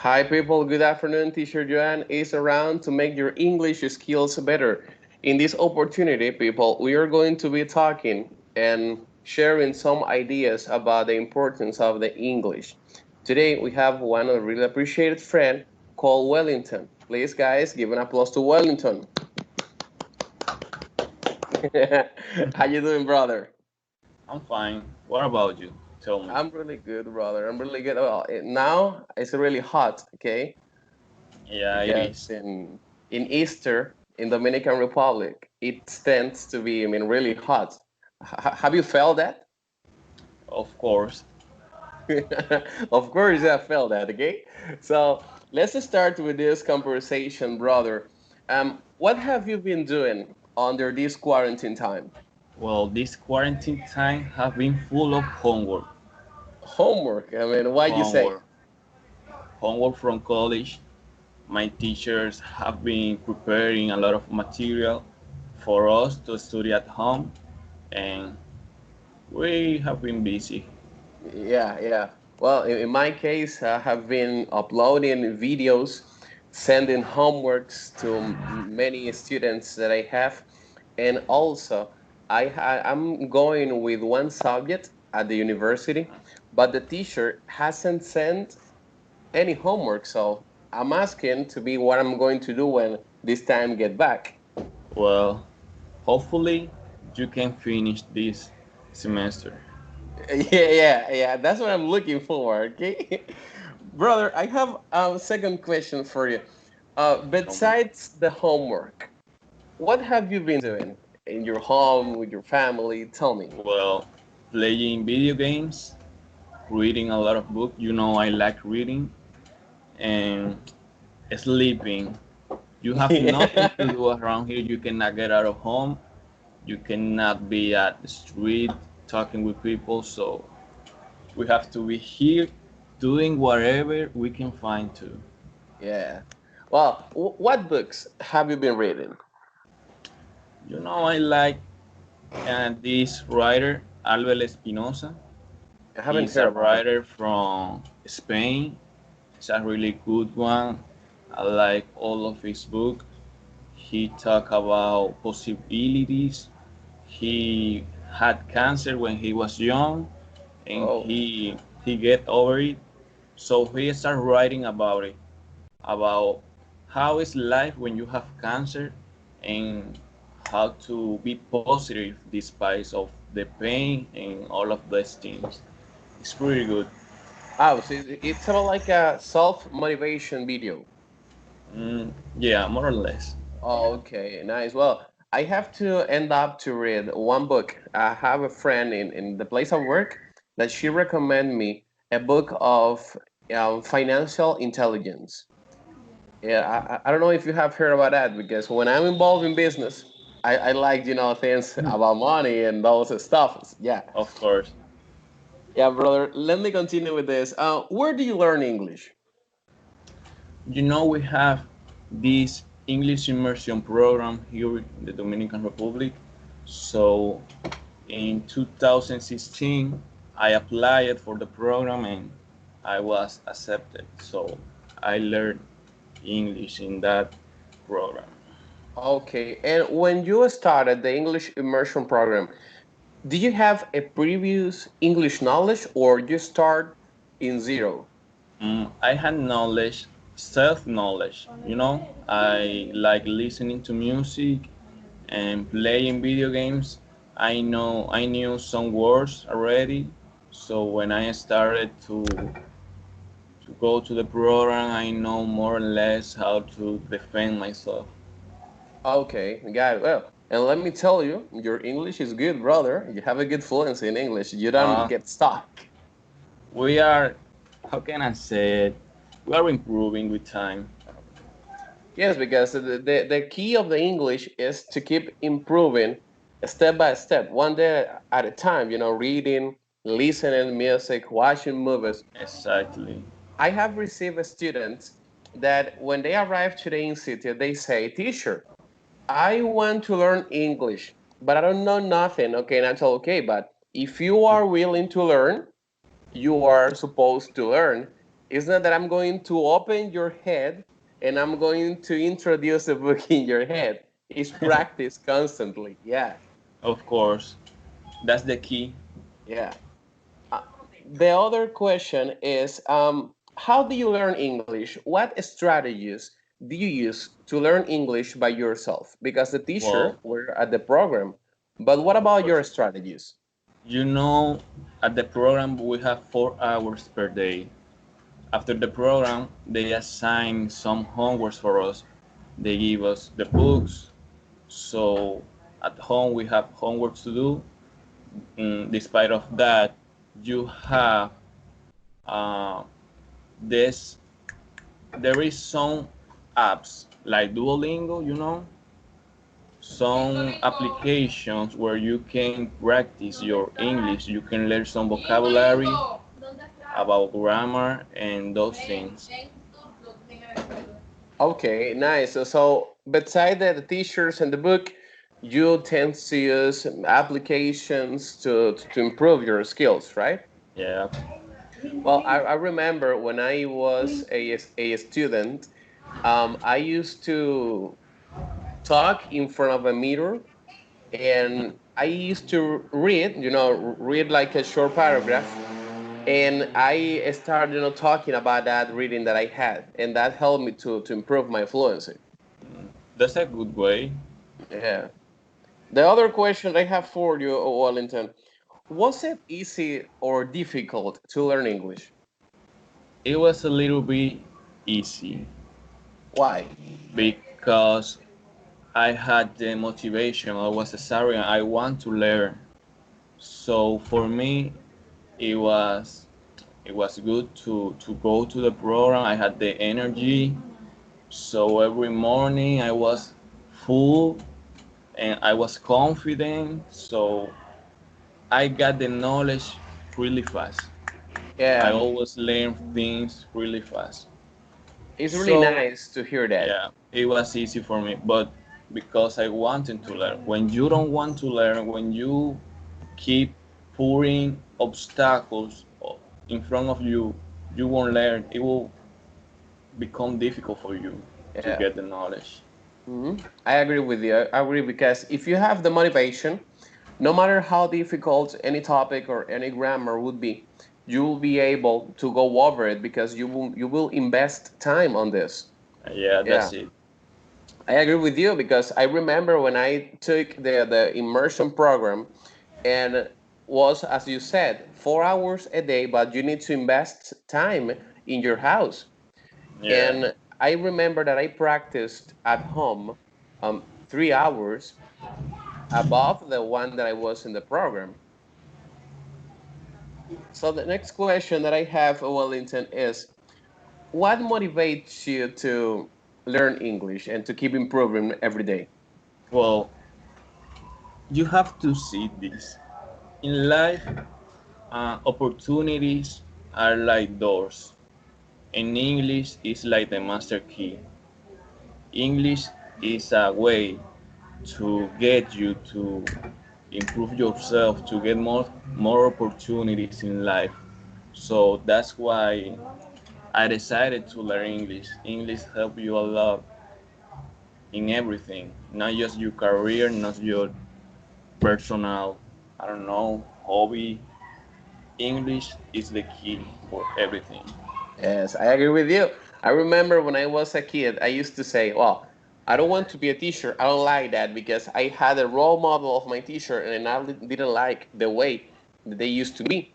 Hi, people. Good afternoon. Teacher Joan is around to make your English skills better. In this opportunity, people, we are going to be talking and sharing some ideas about the importance of the English. Today, we have one a really appreciated friend called Wellington. Please, guys, give an applause to Wellington. How you doing, brother? I'm fine. What about you? Tell me. I'm really good, brother. I'm really good. Well, now it's really hot, okay? Yeah, it Because is. in Easter in Dominican Republic, it tends to be, I mean, really hot. Have you felt that? Of course. Of course, I felt that. Okay, so let's start with this conversation, brother. What have you been doing under this quarantine time? Well, this quarantine time have been full of homework. Homework. I mean, why you say? Homework. Homework from college. My teachers have been preparing a lot of material for us to study at home, and we have been busy. Yeah, yeah. Well, in my case, I have been uploading videos, sending homeworks to many students that I have, and also I'm going with one subject at the university, but the teacher hasn't sent any homework, so I'm asking to be what I'm going to do when this time get back. Well, hopefully you can finish this semester. Yeah, yeah, yeah. That's what I'm looking for. Okay, brother. I have a second question for you. Tell me. Besides the homework, what have you been doing in your home with your family? Tell me. Well, playing video games, reading a lot of books. You know, I like reading and sleeping. You have nothing to Yeah. do around here. You cannot get out of home. You cannot be at the street talking with people. So we have to be here doing whatever we can find to. Yeah. Well, what books have you been reading? You know, I like this writer, Albert Espinosa. I haven't He's heard a about him. writer from Spain. It's a really good one. I like all of his books. He talk about possibilities. He had cancer when he was young, and Oh, he get over it. So he started writing about it, about how is life when you have cancer, and how to be positive despite of the pain and all of those things. It's pretty good. oh, so it's about like a self motivation video. Yeah, more or less. Oh, okay, nice. Well, I have to end up to read one book. I have a friend in the place of work that she recommend me a book of financial intelligence. Yeah, I don't know if you have heard about that because when I'm involved in business, I like things about money and those stuff. Yeah, Of course. yeah, brother. Let me continue with this. Where do you learn English? You know, we have this English immersion program here in the Dominican Republic. So in 2016, I applied for the program and I was accepted. So I learned English in that program. Okay, and when you started the English immersion program, do you have a previous English knowledge or you start in zero? I had knowledge, self knowledge. You know, I like listening to music and playing video games. I knew some words already. So when I started to go to the program, I know more or less how to defend myself. Okay, got it. Well, and let me tell you, your English is good, brother. You have a good fluency in English. You don't Uh, get stuck. we are, how can I say it? We are improving with time. Yes, because the key of the English is to keep improving step by step, one day at a time, reading, listening music, watching movies. Exactly. I have received students that when they arrive to the institute, they say, teacher, I want to learn English, but I don't know nothing. Okay, and I tell, okay, but if you are willing to learn, you are supposed to learn. It's not that I'm going to open your head and I'm going to introduce the book in your head. It's practice constantly. Yeah, Of course, that's the key. yeah. Uh, the other question is, how do you learn English? What strategies do you use to learn English by yourself? Because the teacher Well, were at the program, but what of about your course. strategies? You know, at the program we have 4 hours per day. After the program, they assign some homeworks for us. They give us the books. So at home we have homework to do. Despite of that, you have uh, this. There is some apps like Duolingo, some applications where you can practice your English. You can learn some vocabulary about grammar and those things. Okay, nice. So beside the teachers and the book, you tend to use applications to improve your skills, right? Yeah. Well, I remember when I was a student, I used to talk in front of a mirror and I used to read, read like a short paragraph. And I started, talking about that reading that I had, and that helped me to improve my fluency. That's a good way. Yeah. The other question I have for you, Wellington, was it easy or difficult to learn English? It was a little bit easy Why? because I had the motivation. I was a Syrian. I want to learn. So for me, it was it was good to go to the program. I had the energy. So every morning I was full and I was confident. So I got the knowledge really fast. I Yeah, always learn things really fast. it's really So nice to hear that. yeah, it was easy for me, but because I wanted to learn. When you don't want to learn, when you keep putting obstacles in front of you, you won't learn. It will become difficult for you to Yeah. get the knowledge. I agree with you. I agree because if you have the motivation, no matter how difficult any topic or any grammar would be, you will be able to go over it because you will invest time on this. Yeah, Yeah. that's it. I agree with you because I remember when I took the immersion program and was, as you said, 4 hours a day, but you need to invest time in your house. Yeah. And I remember that I practiced at home 3 hours above the one that I was in the program. So the next question that I have, Wellington, is what motivates you to learn English and to keep improving every day? Well, you have to see this. In life, opportunities are like doors, and English is like the master key. English is a way to get you to improve yourself, to get more opportunities in life. So that's why I decided to learn English. English help you a lot in everything, not just your career, not your personal, I don't know, hobby. English is the key for everything. Yes, I agree with you. I remember when I was a kid, I used to say, well, I don't want to be a teacher. I don't like that because I had a role model of my teacher and I didn't like the way that they used to be.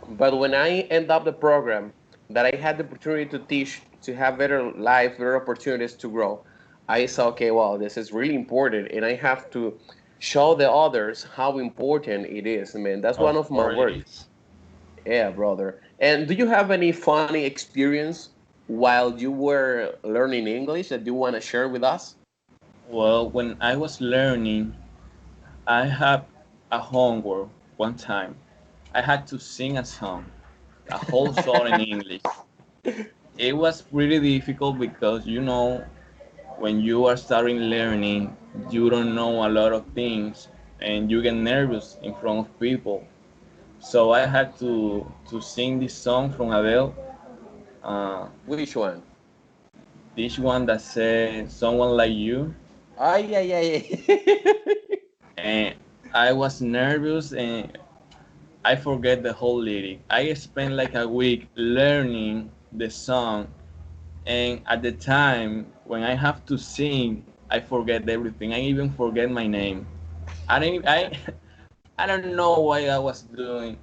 But when I end up the program, that I had the opportunity to teach, to have better life, better opportunities to grow, I saw, okay, well, this is really important, and I have to show the others how important it is. I mean, that's one Of of my course it work. is. Yeah, brother. And do you have any funny experience while you were learning English that you want to share with us? Well, when I was learning, I had a homework one time. I had to sing a song, a whole song in English. It was pretty difficult because when you are starting learning, you don't know a lot of things and you get nervous in front of people. So I had to sing this song from Adele Uh, Which one? this one that says someone like you, Ah, yeah, yeah, yeah. and I was nervous and I forget the whole lyric. I spent like a week learning the song, and at the time when I have to sing, I forget everything. I even forget my name. I don't know what I was doing.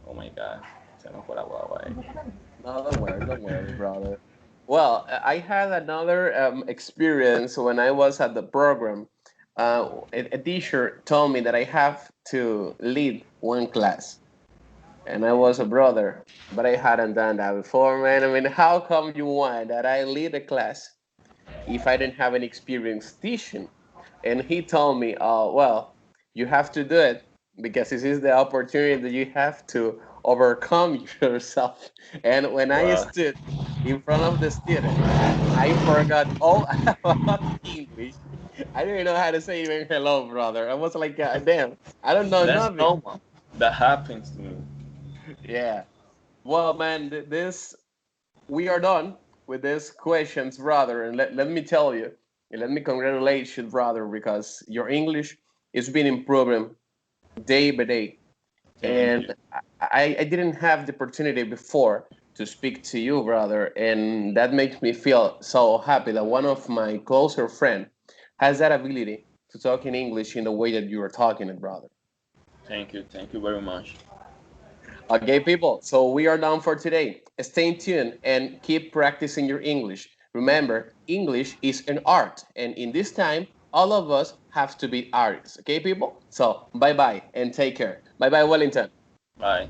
Oh my god. Se me fue la guagua, eh. No, don't worry, brother. Well, I had another experience when I was at the program. A teacher told me that I have to lead one class, and I was a brother, but I hadn't done that before, man. I mean, how come you want that I lead a class if I didn't have any experience teaching? And he told me, well, you have to do it because this is the opportunity that you have to overcome yourself. And when I Wow. stood in front of the students, I forgot all about English. I didn't know how to say even hello, brother. I was like, damn, I don't know That's nothing. normal. That happens to me. Yeah. Well, man, this we are done with these questions, brother. And let me tell you, and let me congratulate you, brother, because your English is been improving day by day. Thank you. And I didn't have the opportunity before to speak to you, brother. And that makes me feel so happy that one of my closer friend has that ability to talk in English in the way that you are talking it, brother. Thank you. Thank you very much. Okay, people. So we are done for today. Stay tuned and keep practicing your English. Remember, English is an art, and in this time, all of us have to be artists. Okay, people? So bye bye and take care. Bye bye, Wellington. Bye.